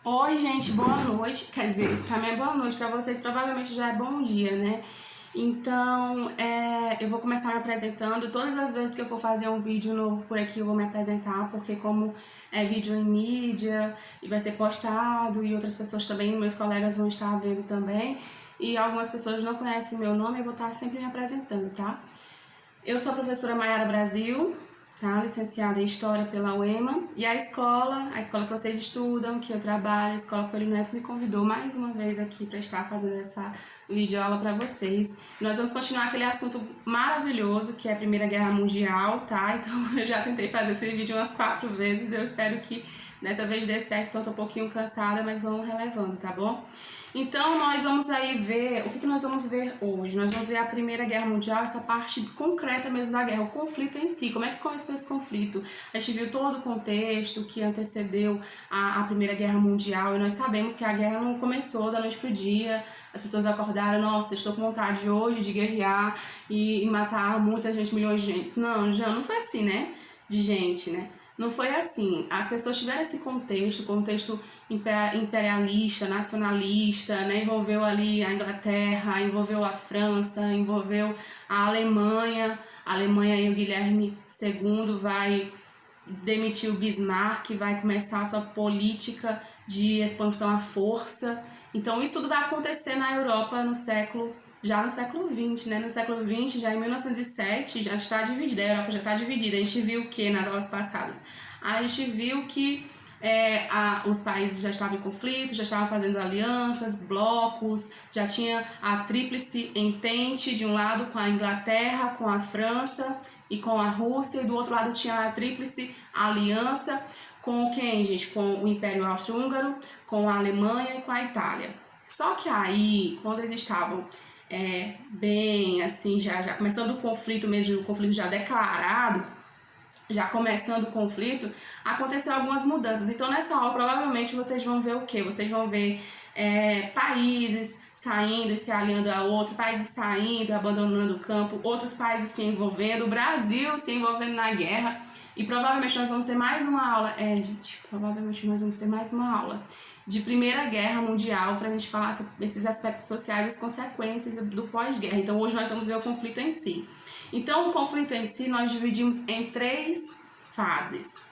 Oi, gente, boa noite. Quer dizer, pra mim é boa noite, pra vocês provavelmente já é bom dia, né? Então, eu vou começar me apresentando. Todas as vezes que eu for fazer um vídeo novo por aqui, eu vou me apresentar, porque como é vídeo em mídia e vai ser postado e outras pessoas também, meus colegas vão estar vendo também, e algumas pessoas não conhecem meu nome, eu vou estar sempre me apresentando, tá? Eu sou a professora Maiara Brasil, tá? Licenciada em História pela UEMA, e a escola que vocês estudam, que eu trabalho, a Escola Coelho Neto, me convidou mais uma vez aqui para estar fazendo essa videoaula para vocês. Nós vamos continuar aquele assunto maravilhoso que é a Primeira Guerra Mundial, tá? Então eu já tentei fazer esse vídeo umas 4 vezes, eu espero que dessa vez dê certo, então tô um pouquinho cansada, mas vamos relevando, tá bom? Então nós vamos aí ver, o que nós vamos ver hoje? Nós vamos ver a Primeira Guerra Mundial, essa parte concreta mesmo da guerra, o conflito em si, como é que começou esse conflito? A gente viu todo o contexto que antecedeu a Primeira Guerra Mundial, e nós sabemos que a guerra não começou da noite pro dia, as pessoas acordaram, nossa, estou com vontade hoje de guerrear e matar muita gente, milhões de gente. Não, já não foi assim, né? De gente, né? Não foi assim. As pessoas tiveram esse contexto imperialista, nacionalista, né? Envolveu ali a Inglaterra, envolveu a França, envolveu a Alemanha. A Alemanha e o Guilherme II vai demitir o Bismarck, vai começar a sua política de expansão à força. Então isso tudo vai acontecer na Europa já no século XX, né? No século XX, já em 1907, já está dividida, a Europa já está dividida. A gente viu o que nas aulas passadas? A gente viu que os países já estavam em conflito, já estavam fazendo alianças, blocos, já tinha a Tríplice Entente de um lado com a Inglaterra, com a França e com a Rússia, e do outro lado tinha a Tríplice Aliança com quem, gente? Com o Império Austro-Húngaro, com a Alemanha e com a Itália. Só que aí, quando eles estavam bem assim, já começando o conflito mesmo, o conflito já declarado, já começando o conflito, aconteceu algumas mudanças. Então nessa aula provavelmente vocês vão ver o quê? Vocês vão ver países saindo e se aliando a outro, países saindo, abandonando o campo, outros países se envolvendo, o Brasil se envolvendo na guerra. E provavelmente nós vamos ter mais uma aula, provavelmente nós vamos ter mais uma aula de Primeira Guerra Mundial para a gente falar desses aspectos sociais e as consequências do pós-guerra. Então hoje nós vamos ver o conflito em si. Então o conflito em si nós dividimos em 3 fases.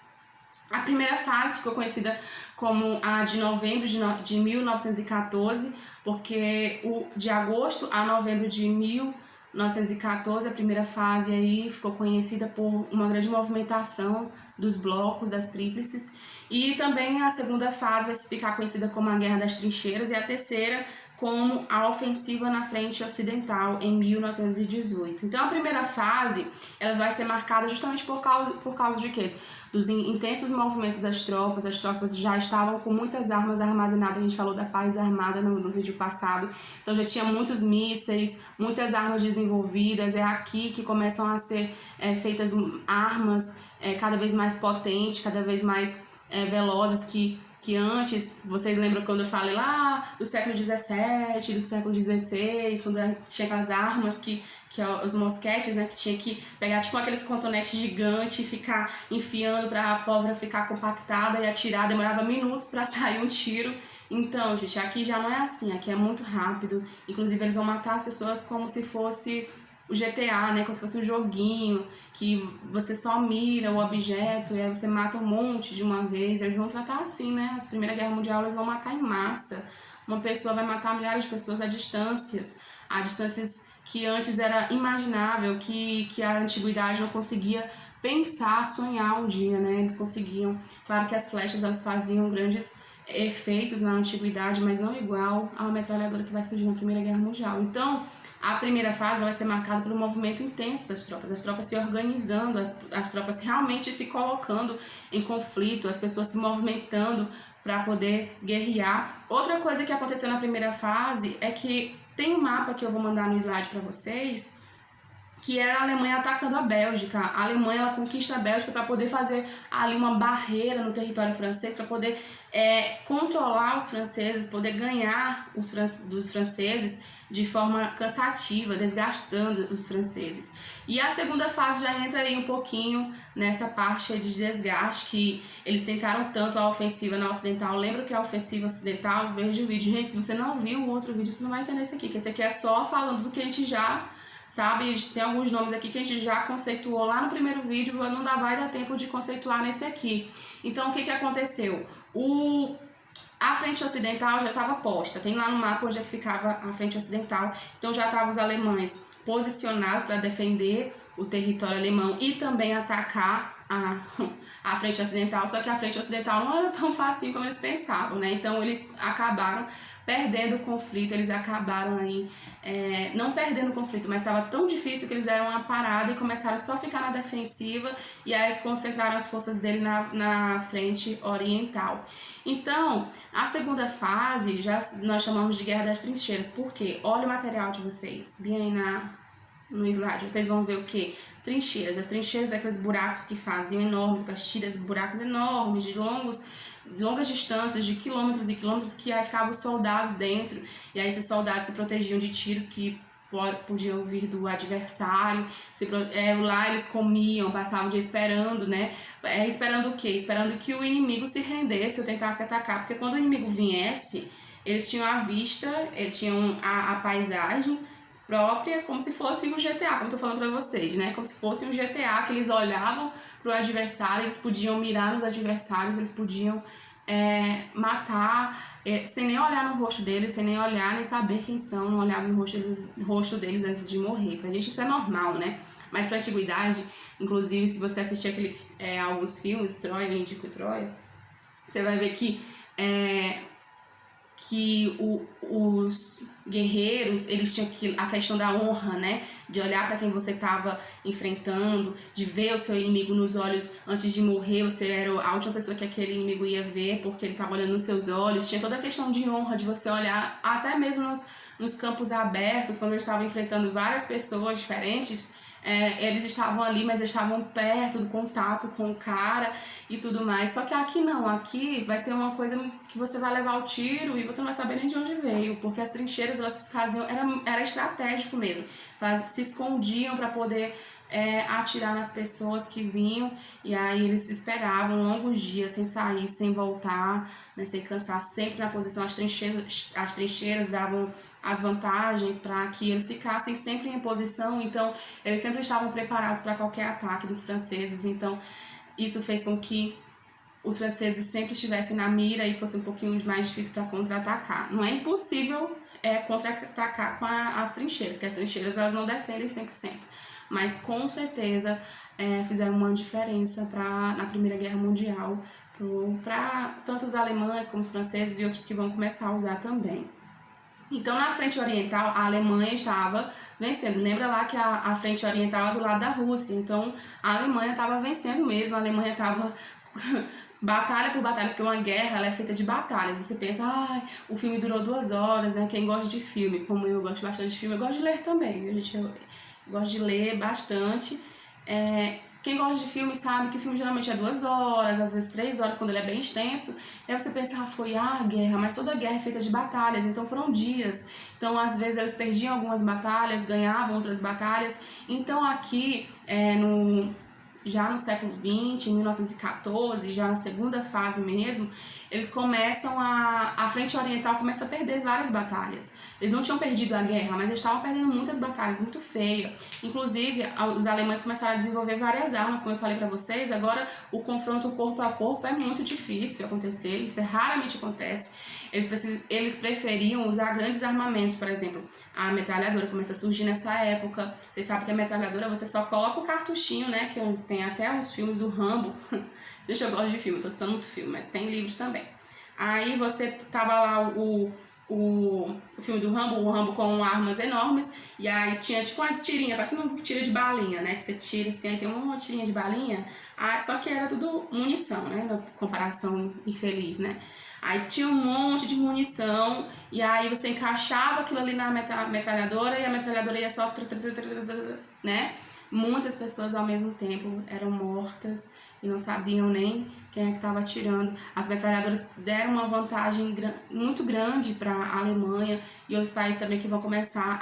A primeira fase ficou conhecida como a de novembro de 1914, porque de agosto a novembro de 1914, a primeira fase aí ficou conhecida por uma grande movimentação dos blocos, das tríplices, e também a segunda fase vai ficar conhecida como a Guerra das Trincheiras, e a terceira como a ofensiva na frente ocidental em 1918. Então a primeira fase ela vai ser marcada justamente por causa de quê? Dos intensos movimentos das tropas. As tropas já estavam com muitas armas armazenadas, a gente falou da paz armada no vídeo passado, então já tinha muitos mísseis, muitas armas desenvolvidas, é aqui que começam a ser feitas armas cada vez mais potentes, cada vez mais velozes que antes, vocês lembram quando eu falei lá do século XVII, do século XVI, quando tinha aquelas armas que os mosquetes, né, que tinha que pegar tipo aqueles cotonetes gigantes e ficar enfiando para a pólvora ficar compactada e atirar, demorava minutos para sair um tiro. Então, gente, aqui já não é assim, aqui é muito rápido, inclusive eles vão matar as pessoas como se fosse o GTA, né, como se fosse um joguinho, que você só mira o objeto e aí você mata um monte de uma vez. Eles vão tratar assim, né, a Primeira Guerra Mundial eles vão matar em massa. Uma pessoa vai matar milhares de pessoas a distâncias que antes era imaginável, que a antiguidade não conseguia pensar, sonhar um dia, né, eles conseguiam. Claro que as flechas elas faziam grandes efeitos na antiguidade, mas não igual a metralhadora que vai surgir na Primeira Guerra Mundial. Então, a primeira fase vai ser marcada por um movimento intenso das tropas, as tropas se organizando, as tropas realmente se colocando em conflito, as pessoas se movimentando para poder guerrear. Outra coisa que aconteceu na primeira fase é que tem um mapa que eu vou mandar no slide para vocês, que era a Alemanha atacando a Bélgica. A Alemanha ela conquista a Bélgica para poder fazer ali uma barreira no território francês, para poder controlar os franceses, poder ganhar dos franceses, de forma cansativa, desgastando os franceses. E a segunda fase já entra aí um pouquinho nessa parte de desgaste, que eles tentaram tanto a ofensiva na ocidental. Lembra que a ofensiva ocidental, veja o vídeo. Gente, se você não viu o outro vídeo, você não vai entender esse aqui, que esse aqui é só falando do que a gente já sabe. Tem alguns nomes aqui que a gente já conceituou lá no primeiro vídeo, não vai dar tempo de conceituar nesse aqui. Então, o que aconteceu? A frente ocidental já estava posta, tem lá no mapa onde é que ficava a frente ocidental, então já estavam os alemães posicionados para defender o território alemão e também atacar a frente ocidental, só que a frente ocidental não era tão fácil como eles pensavam, né? Então eles acabaram perdendo o conflito, eles acabaram aí, não perdendo o conflito, mas estava tão difícil que eles deram uma parada e começaram só a ficar na defensiva, e aí eles concentraram as forças dele na frente oriental. Então, a segunda fase, nós chamamos de Guerra das Trincheiras. Por quê? Olha o material de vocês, bem aí no slide, vocês vão ver o que? Trincheiras. As trincheiras é aqueles buracos que faziam enormes, aquelas tiras, buracos enormes, de longas distâncias, de quilômetros e quilômetros, que aí ficavam os soldados dentro, e aí esses soldados se protegiam de tiros que podiam vir do adversário. Lá eles comiam, passavam o dia esperando, né? Esperando o quê? Esperando que o inimigo se rendesse ou tentasse atacar, porque quando o inimigo viesse, eles tinham a vista, eles tinham a paisagem própria, como se fosse um GTA, como eu tô falando pra vocês, né? Como se fosse um GTA, que eles olhavam pro adversário, eles podiam mirar nos adversários, eles podiam matar, sem nem olhar no rosto deles, sem nem olhar, nem saber quem são, não olhava no rosto deles antes de morrer. Pra gente isso é normal, né? Mas pra antiguidade, inclusive, se você assistir alguns filmes, Troia, eu indico Troia, você vai ver que os guerreiros, eles tinham a questão da honra, né? De olhar para quem você estava enfrentando, de ver o seu inimigo nos olhos antes de morrer. Você era a última pessoa que aquele inimigo ia ver, porque ele estava olhando nos seus olhos. Tinha toda a questão de honra, de você olhar até mesmo nos campos abertos, quando eles estavam enfrentando várias pessoas diferentes. Eles estavam ali, mas eles estavam perto do contato com o cara e tudo mais. Só que aqui não, aqui vai ser uma coisa que você vai levar o tiro e você não vai saber nem de onde veio, porque as trincheiras elas faziam, era estratégico mesmo, se escondiam para poder atirar nas pessoas que vinham, e aí eles esperavam longos dias sem sair, sem voltar, né, sem cansar, sempre na posição. As trincheiras davam as vantagens para que eles ficassem sempre em posição, então eles sempre estavam preparados para qualquer ataque dos franceses. Então isso fez com que os franceses sempre estivessem na mira e fosse um pouquinho mais difícil para contra-atacar. Não é impossível contra-atacar com as trincheiras, que as trincheiras elas não defendem 100%, mas com certeza fizeram uma diferença na Primeira Guerra Mundial, para tanto os alemães como os franceses e outros que vão começar a usar também. Então, na frente oriental, a Alemanha estava vencendo. Lembra lá que a frente oriental é do lado da Rússia. Então, a Alemanha estava vencendo mesmo. A Alemanha estava batalha por batalha, porque uma guerra ela é feita de batalhas. Você pensa, o filme durou 2 horas, né? Quem gosta de filme, como eu gosto bastante de filme, eu gosto de ler também, viu, gente? Eu gosto de ler bastante. Quem gosta de filme sabe que o filme geralmente é 2 horas, às vezes 3 horas, quando ele é bem extenso. E aí você pensa, foi a guerra, mas toda guerra é feita de batalhas, então foram dias. Então, às vezes, eles perdiam algumas batalhas, ganhavam outras batalhas. Então, aqui, já no século XX, em 1914, já na segunda fase mesmo, eles começam a frente oriental começa a perder várias batalhas. Eles não tinham perdido a guerra, mas eles estavam perdendo muitas batalhas, muito feias. Inclusive, os alemães começaram a desenvolver várias armas, como eu falei para vocês. Agora, o confronto corpo a corpo é muito difícil acontecer, isso raramente acontece. Eles preferiam usar grandes armamentos, por exemplo, a metralhadora começa a surgir nessa época. Vocês sabem que a metralhadora você só coloca o cartuchinho, né? Que tem até uns filmes do Rambo. Deixa eu gosto de filme, tô citando muito filme, mas tem livros também. Aí você tava lá o filme do Rambo, o Rambo com armas enormes, e aí tinha tipo uma tirinha, parece uma tira de balinha, né? Que você tira assim, aí tem uma tirinha de balinha, só que era tudo munição, né? Na comparação infeliz, né? Aí tinha um monte de munição, e aí você encaixava aquilo ali na metralhadora, e a metralhadora ia só, né? muitas pessoas ao mesmo tempo eram mortas e não sabiam nem quem é que estava atirando. As metralhadoras deram uma vantagem muito grande para a Alemanha e outros países também que vão começar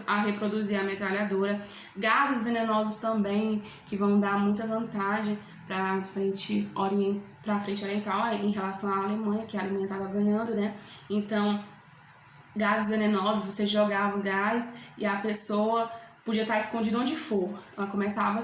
a reproduzir a metralhadora. Gases venenosos também, que vão dar muita vantagem para a frente oriental em relação à Alemanha, que a Alemanha estava ganhando, né? Então, gases venenosos, você jogava o gás e a pessoa podia estar escondida onde for. Ela começava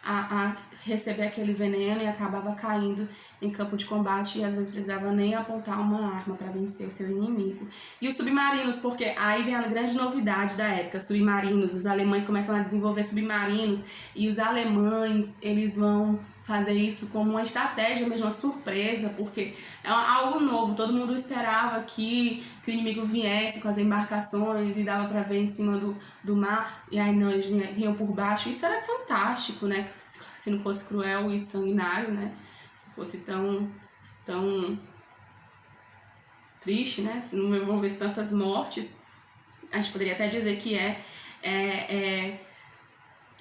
a receber aquele veneno e acabava caindo em campo de combate e às vezes precisava nem apontar uma arma para vencer o seu inimigo. E os submarinos, porque aí vem a grande novidade da época, submarinos. Os alemães começam a desenvolver submarinos e os alemães, eles vão fazer isso como uma estratégia mesmo, uma surpresa, porque é algo novo. Todo mundo esperava que o inimigo viesse com as embarcações e dava para ver em cima do mar, e aí não, eles vinham por baixo. Isso era fantástico, né? Se não fosse cruel e sanguinário, né? Se fosse tão triste, né? Se não envolvesse tantas mortes, a gente poderia até dizer que é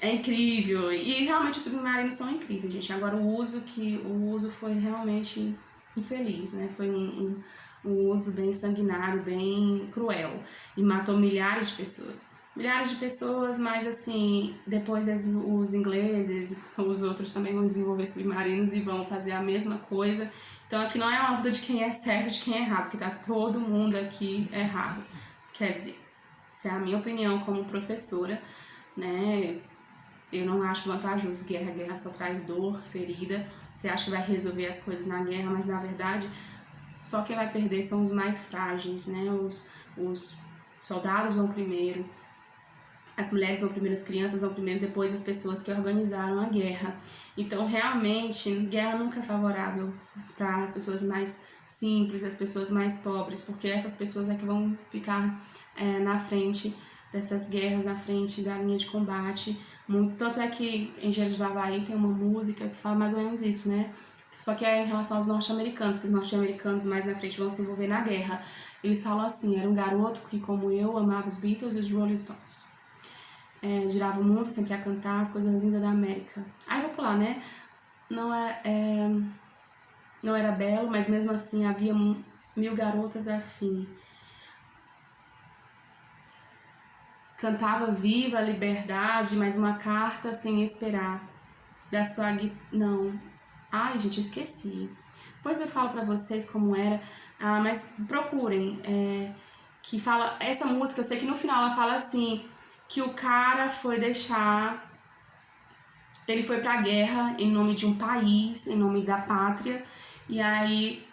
incrível. E realmente os submarinos são incríveis, gente. Agora o uso foi realmente infeliz, né? Foi um uso bem sanguinário, bem cruel. E matou milhares de pessoas. Milhares de pessoas, mas assim, depois os ingleses, os outros também vão desenvolver submarinos e vão fazer a mesma coisa. Então aqui não é uma luta de quem é certo e de quem é errado, porque tá todo mundo aqui errado. Quer dizer, essa é a minha opinião como professora, né? Eu não acho vantajoso guerra. Guerra só traz dor, ferida. Você acha que vai resolver as coisas na guerra, mas na verdade só quem vai perder são os mais frágeis, né? Os soldados vão primeiro, as mulheres vão primeiro, as crianças vão primeiro, depois as pessoas que organizaram a guerra. Então, realmente, guerra nunca é favorável para as pessoas mais simples, as pessoas mais pobres, porque essas pessoas é que vão ficar na frente dessas guerras, na frente da linha de combate. Tanto é que em Engenheiros do Havaí tem uma música que fala mais ou menos isso, né? Só que é em relação aos norte-americanos, que os norte-americanos mais na frente vão se envolver na guerra. Eles falam assim: era um garoto que, como eu, amava os Beatles e os Rolling Stones. Girava o mundo sempre a cantar as coisas lindas da América. Aí vou pular, né? Não era belo, mas mesmo assim havia 1000 garotas afim. Cantava viva a liberdade, mas uma carta sem esperar. Da sua... Não. Ai, gente, eu esqueci. Depois eu falo pra vocês como era. Mas procurem. Que fala... Essa música, eu sei que no final ela fala assim... Que o cara foi deixar... Ele foi pra guerra em nome de um país, em nome da pátria. E aí,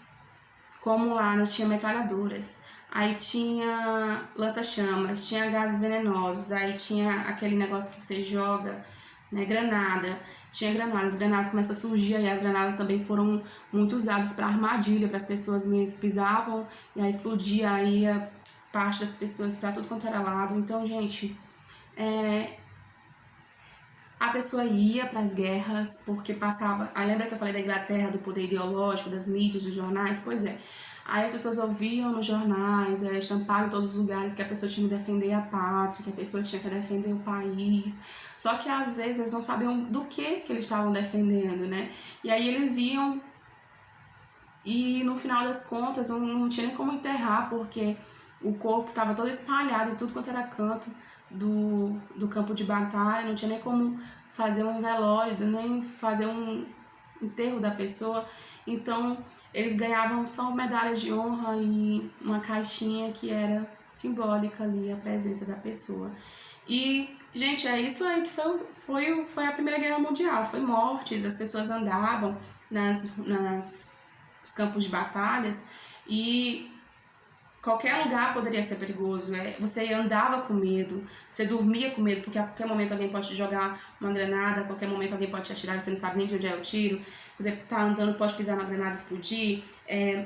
como lá não tinha metralhadoras... Aí tinha lança-chamas, tinha gases venenosos, aí tinha aquele negócio que você joga, né, granada. Tinha granadas, as granadas começam a surgir, aí as granadas também foram muito usadas para armadilha, para as pessoas mesmo pisavam, e aí explodia, aí a parte das pessoas para tudo quanto era lado. Então, gente, a pessoa ia para as guerras porque passava... lembra que eu falei da Inglaterra, do poder ideológico, das mídias, dos jornais? Pois é. Aí as pessoas ouviam nos jornais, estamparam em todos os lugares que a pessoa tinha que defender a pátria, que a pessoa tinha que defender o país. Só que às vezes eles não sabiam do que eles estavam defendendo, né? E aí eles iam e no final das contas não tinha nem como enterrar, porque o corpo estava todo espalhado em tudo quanto era canto do campo de batalha, não tinha nem como fazer um velório, nem fazer um enterro da pessoa. Então eles ganhavam só medalhas de honra e uma caixinha que era simbólica ali, a presença da pessoa. E, gente, é isso aí que foi a Primeira Guerra Mundial. Foi mortes, as pessoas andavam nos campos de batalhas e qualquer lugar poderia ser perigoso. Você andava com medo, você dormia com medo, porque a qualquer momento alguém pode te jogar uma granada, a qualquer momento alguém pode te atirar, você não sabe nem de onde é o tiro. Você tá andando, pode pisar na granada e explodir.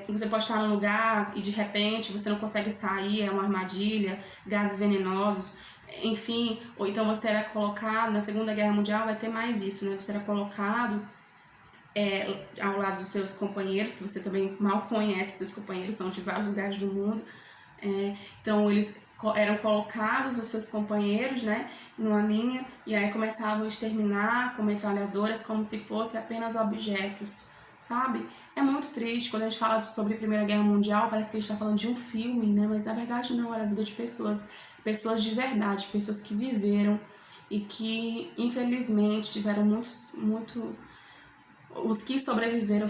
Você pode estar num lugar e de repente você não consegue sair, é uma armadilha, gases venenosos, enfim. Ou então você era colocado, na Segunda Guerra Mundial vai ter mais isso, né? Você era colocado ao lado dos seus companheiros, que você também mal conhece seus companheiros, são de vários lugares do mundo. Então eles eram colocados, os seus companheiros, né, numa linha, e aí começavam a exterminar com metralhadoras como se fossem apenas objetos, sabe? É muito triste quando a gente fala sobre a Primeira Guerra Mundial, parece que a gente está falando de um filme, né? Mas na verdade não, era a vida de pessoas, pessoas de verdade, pessoas que viveram e que infelizmente tiveram os que sobreviveram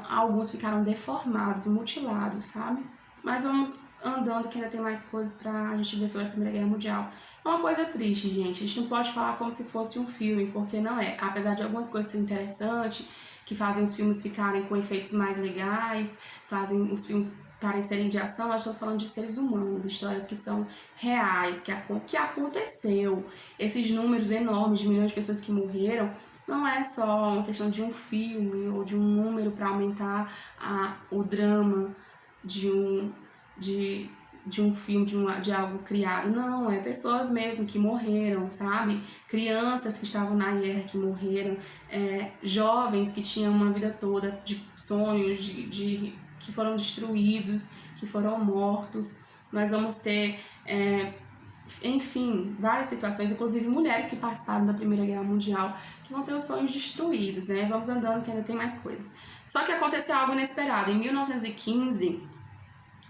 alguns ficaram deformados, mutilados, sabe? Mas vamos andando que ainda tem mais coisas pra gente ver sobre a Primeira Guerra Mundial. É uma coisa triste, gente. A gente não pode falar como se fosse um filme, porque não é. Apesar de algumas coisas serem interessantes, que fazem os filmes ficarem com efeitos mais legais, fazem os filmes parecerem de ação, nós estamos falando de seres humanos, histórias que são reais, que aconteceu. Esses números enormes de milhões de pessoas que morreram não é só uma questão de um filme ou de um número para aumentar o drama de um filme, de algo criado. Não, é pessoas mesmo que morreram, sabe? Crianças que estavam na guerra que morreram, jovens que tinham uma vida toda de sonhos, que foram destruídos, que foram mortos. Nós vamos ter, enfim, várias situações, inclusive mulheres que participaram da Primeira Guerra Mundial, que vão ter os sonhos destruídos, né? Vamos andando que ainda tem mais coisas. Só que aconteceu algo inesperado. Em 1915,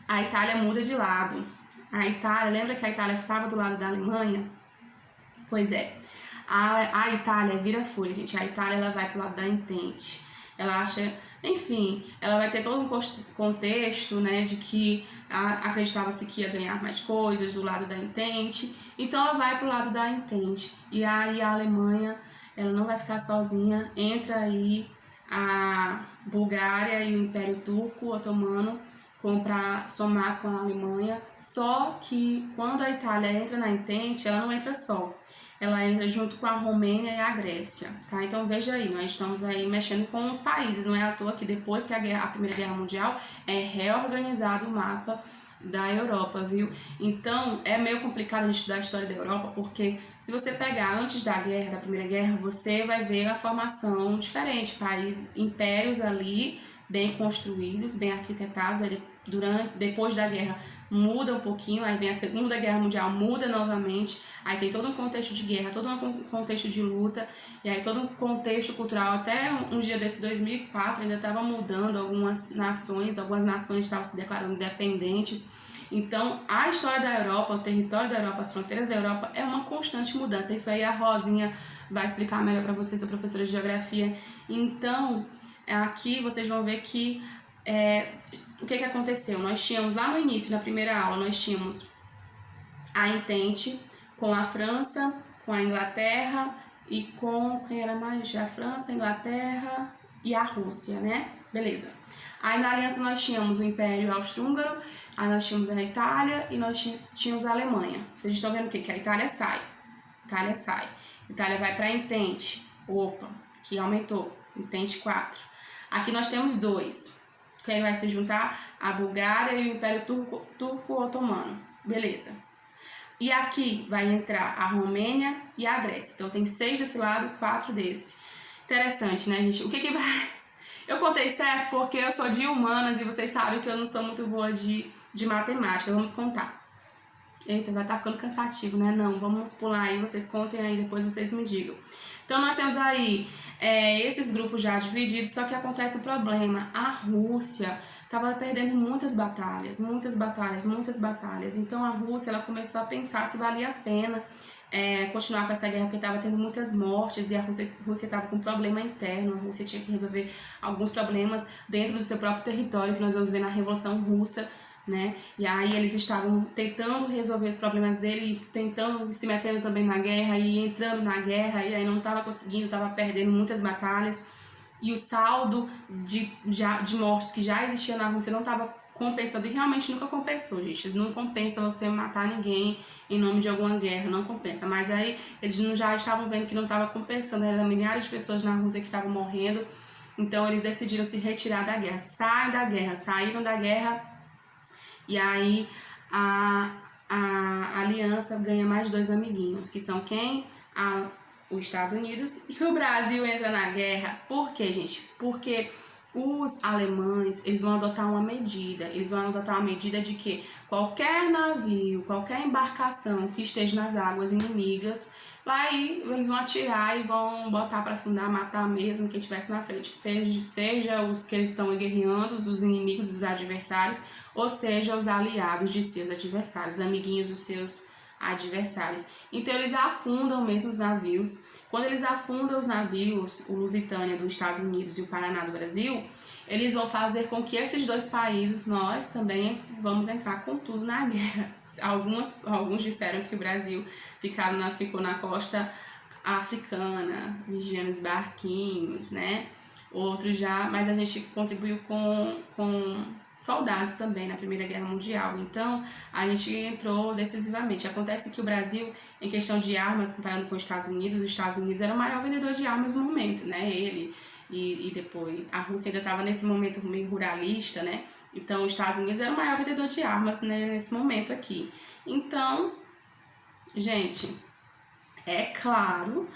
a Itália muda de lado. A Itália, lembra que a Itália estava do lado da Alemanha? Pois é. A Itália vira fúria, gente. A Itália ela vai pro lado da Entente. Ela acha, enfim, ela vai ter todo um contexto, né, de que acreditava-se que ia ganhar mais coisas do lado da Entente. Então ela vai pro lado da Entente. E aí a Alemanha, ela não vai ficar sozinha. Entra aí a Bulgária e o Império Turco Otomano para somar com a Alemanha. Só que quando a Itália entra na Entente, ela não entra só. Ela entra junto com a Romênia e a Grécia, tá? Então veja aí, nós estamos aí mexendo com os países. Não é à toa que depois que a Primeira Guerra Mundial é reorganizado o mapa da Europa, viu? Então é meio complicado a gente estudar a história da Europa, porque se você pegar antes da guerra, da Primeira Guerra, você vai ver a formação diferente, países, impérios ali bem construídos, bem arquitetados. Depois da guerra muda um pouquinho, aí vem a Segunda Guerra Mundial, muda novamente, aí tem todo um contexto de guerra, todo um contexto de luta, e aí todo um contexto cultural. Até um dia desse 2004 ainda estava mudando algumas nações estavam se declarando independentes. Então a história da Europa, o território da Europa, as fronteiras da Europa é uma constante mudança. Isso aí a Rosinha vai explicar melhor para vocês, a professora de geografia. Então aqui vocês vão ver que o que aconteceu? Nós tínhamos lá no início, na primeira aula, nós tínhamos a Entente com a França, com a Inglaterra e com... quem era mais? A França, a Inglaterra e a Rússia, né? Beleza. Aí na aliança nós tínhamos o Império Austro-Húngaro, aí nós tínhamos a Itália e nós tínhamos a Alemanha. Vocês estão vendo o quê? Que a Itália sai. Itália vai para a Entente. Opa, que aumentou. Entente 4. Aqui nós temos 2. Quem vai se juntar? A Bulgária e o Império Turco Otomano. Beleza. E aqui vai entrar a Romênia e a Grécia. Então tem 6 desse lado, 4 desse. Interessante, né, gente? O que vai... Eu contei certo porque eu sou de humanas e vocês sabem que eu não sou muito boa de matemática. Vamos contar. Eita, vai estar ficando cansativo, né? Não, vamos pular aí, vocês contem aí, depois vocês me digam. Então nós temos aí esses grupos já divididos, só que acontece o problema. A Rússia estava perdendo muitas batalhas. Então a Rússia ela começou a pensar se valia a pena continuar com essa guerra, porque estava tendo muitas mortes e a Rússia estava com um problema interno. A Rússia tinha que resolver alguns problemas dentro do seu próprio território, que nós vamos ver na Revolução Russa, né? E aí eles estavam tentando resolver os problemas dele, tentando se metendo também na guerra e entrando na guerra, e aí não estava conseguindo, estava perdendo muitas batalhas, e o saldo de mortes que já existia na Rússia não estava compensando, e realmente nunca compensou, gente. Não compensa você matar ninguém em nome de alguma guerra, não compensa. Mas aí eles já estavam vendo que não estava compensando, eram milhares de pessoas na Rússia que estavam morrendo, então eles decidiram se retirar da guerra, saíram da guerra. E aí a aliança ganha mais 2 amiguinhos, que são quem? Os Estados Unidos e o Brasil entra na guerra. Por quê, gente? Porque Os alemães, eles vão adotar uma medida, de que qualquer navio, qualquer embarcação que esteja nas águas inimigas, eles vão atirar e vão botar para afundar, matar mesmo quem estivesse na frente, seja os que eles estão guerreando, os inimigos, os adversários, ou seja, os aliados de seus adversários, amiguinhos dos seus adversários. Então eles afundam mesmo os navios. Quando eles afundam os navios, o Lusitânia dos Estados Unidos e o Paraná do Brasil, eles vão fazer com que esses dois países, nós também vamos entrar com tudo na guerra. Alguns disseram que o Brasil ficou na costa africana, vigiando os barquinhos, né? Outros já, mas a gente contribuiu com soldados também na Primeira Guerra Mundial. Então, a gente entrou decisivamente. Acontece que o Brasil, em questão de armas, comparando com os Estados Unidos era o maior vendedor de armas no momento, né? Ele e depois a Rússia ainda estava nesse momento meio ruralista, né? Então, os Estados Unidos era o maior vendedor de armas, né, nesse momento aqui. Então, gente, é claro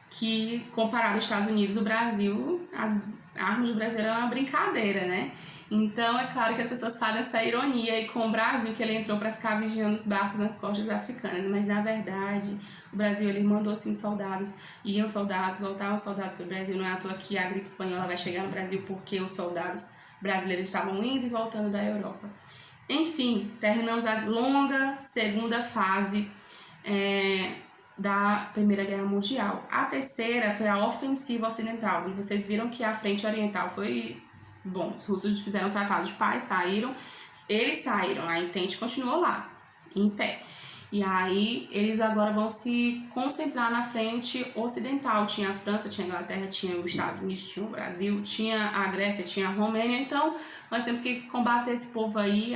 que comparado aos Estados Unidos, o Brasil, as armas do Brasil é uma brincadeira, né? Então é claro que as pessoas fazem essa ironia aí com o Brasil, que ele entrou para ficar vigiando os barcos nas costas africanas, mas na verdade o Brasil ele mandou sim soldados, iam soldados, voltavam soldados para o Brasil. Não é à toa que a gripe espanhola vai chegar no Brasil porque os soldados brasileiros estavam indo e voltando da Europa. Enfim, terminamos a longa segunda fase da Primeira Guerra Mundial. A terceira foi a ofensiva ocidental. E vocês viram que a frente oriental foi... Bom, os russos fizeram um tratado de paz, eles saíram, a Entente continuou lá, em pé. E aí, eles agora vão se concentrar na frente ocidental. Tinha a França, tinha a Inglaterra, tinha os Estados Unidos, tinha o Brasil, tinha a Grécia, tinha a Romênia. Então, nós temos que combater esse povo aí.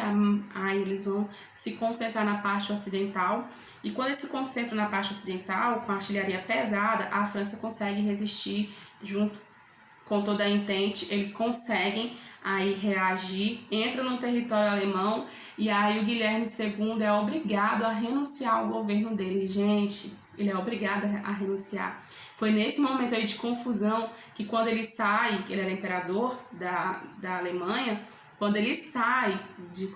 Aí eles vão se concentrar na parte ocidental. E quando eles se concentram na parte ocidental, com a artilharia pesada, a França consegue resistir junto com toda a Entente. Eles conseguem aí reagir, entram no território alemão e aí o Guilherme II é obrigado a renunciar ao governo dele. Gente, ele é obrigado a renunciar. Foi nesse momento aí de confusão que quando ele sai, ele era imperador da Alemanha, quando ele sai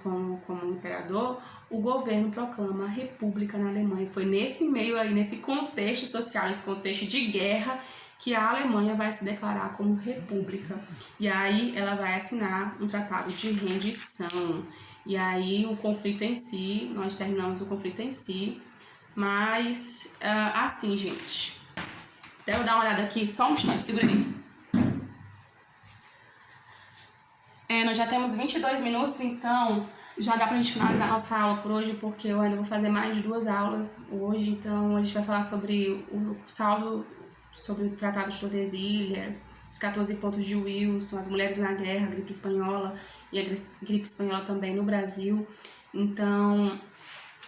como imperador, o governo proclama a república na Alemanha. Foi nesse meio aí, nesse contexto social, nesse contexto de guerra, que a Alemanha vai se declarar como república. E aí ela vai assinar um tratado de rendição. E aí o conflito em si, nós terminamos o conflito em si. Mas, assim, gente. Deixa eu dar uma olhada aqui, só um instante, segura aí. Nós já temos 22 minutos, então já dá pra gente finalizar a nossa aula por hoje, porque eu ainda vou fazer mais de 2 aulas hoje. Então a gente vai falar sobre o saldo, sobre o Tratado de Tordesilhas, os 14 pontos de Wilson, as mulheres na guerra, a gripe espanhola e a gripe espanhola também no Brasil. Então,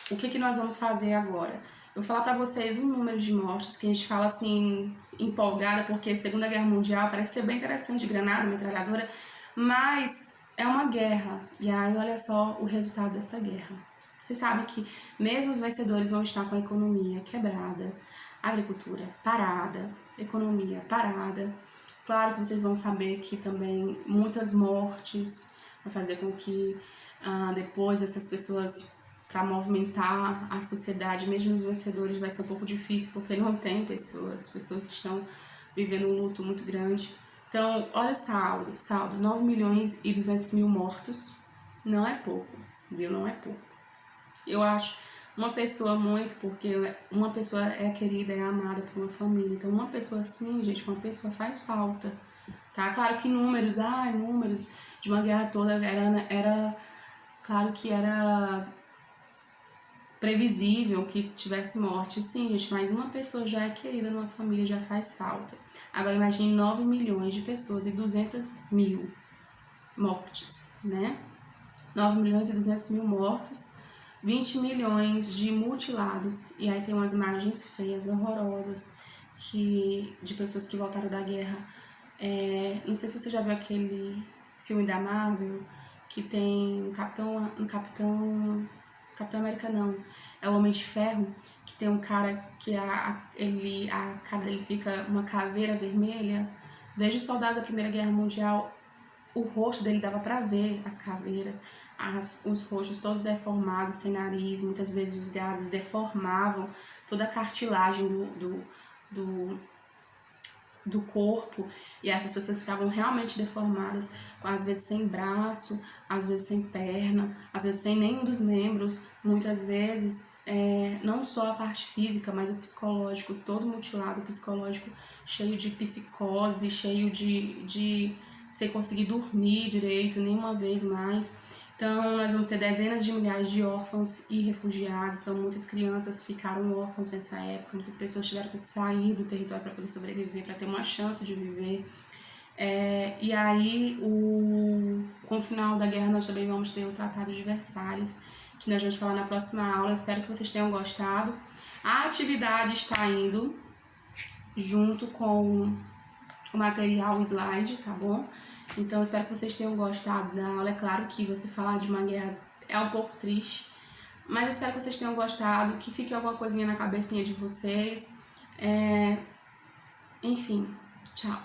o que nós vamos fazer agora? Eu vou falar para vocês um número de mortes que a gente fala assim, empolgada, porque a Segunda Guerra Mundial parece ser bem interessante, granada, metralhadora, mas é uma guerra. E aí, olha só o resultado dessa guerra. Você sabe que mesmo os vencedores vão estar com a economia quebrada, agricultura parada, economia parada. Claro que vocês vão saber que também muitas mortes vai fazer com que depois essas pessoas, para movimentar a sociedade, mesmo os vencedores, vai ser um pouco difícil, porque não tem pessoas, as pessoas estão vivendo um luto muito grande. Então, olha o saldo, 9 milhões e 200 mil mortos, não é pouco, viu? Não é pouco. Eu acho uma pessoa muito, porque uma pessoa é querida, é amada por uma família. Então, uma pessoa assim, gente, uma pessoa faz falta, tá? Claro que números de uma guerra toda era claro que era previsível que tivesse morte, sim, gente, mas uma pessoa já é querida numa família, já faz falta. Agora, imagine 9 milhões de pessoas e 200 mil mortes, né? 9 milhões e 200 mil mortos, 20 milhões de mutilados, e aí tem umas imagens feias, horrorosas, de pessoas que voltaram da guerra. Não sei se você já viu aquele filme da Marvel, que tem Capitão América não, é o Homem de Ferro, que tem um cara que a cara dele fica uma caveira vermelha. Veja os soldados da Primeira Guerra Mundial, o rosto dele dava pra ver as caveiras, os rostos todos deformados, sem nariz, muitas vezes os gases deformavam toda a cartilagem do corpo, e essas pessoas ficavam realmente deformadas, às vezes sem braço, às vezes sem perna, às vezes sem nenhum dos membros, muitas vezes não só a parte física, mas o psicológico, todo mutilado, psicológico, cheio de psicose, cheio de sem conseguir dormir direito nenhuma vez mais. Então, nós vamos ter dezenas de milhares de órfãos e refugiados. Então, muitas crianças ficaram órfãos nessa época, muitas pessoas tiveram que sair do território para poder sobreviver, para ter uma chance de viver. E aí, com o final da guerra, nós também vamos ter o Tratado de Versalhes, que nós vamos falar na próxima aula. Espero que vocês tenham gostado. A atividade está indo junto com o material, o slide, tá bom? Então, espero que vocês tenham gostado da aula. É claro que você falar de uma guerra é um pouco triste, mas eu espero que vocês tenham gostado, que fique alguma coisinha na cabecinha de vocês. Enfim, tchau!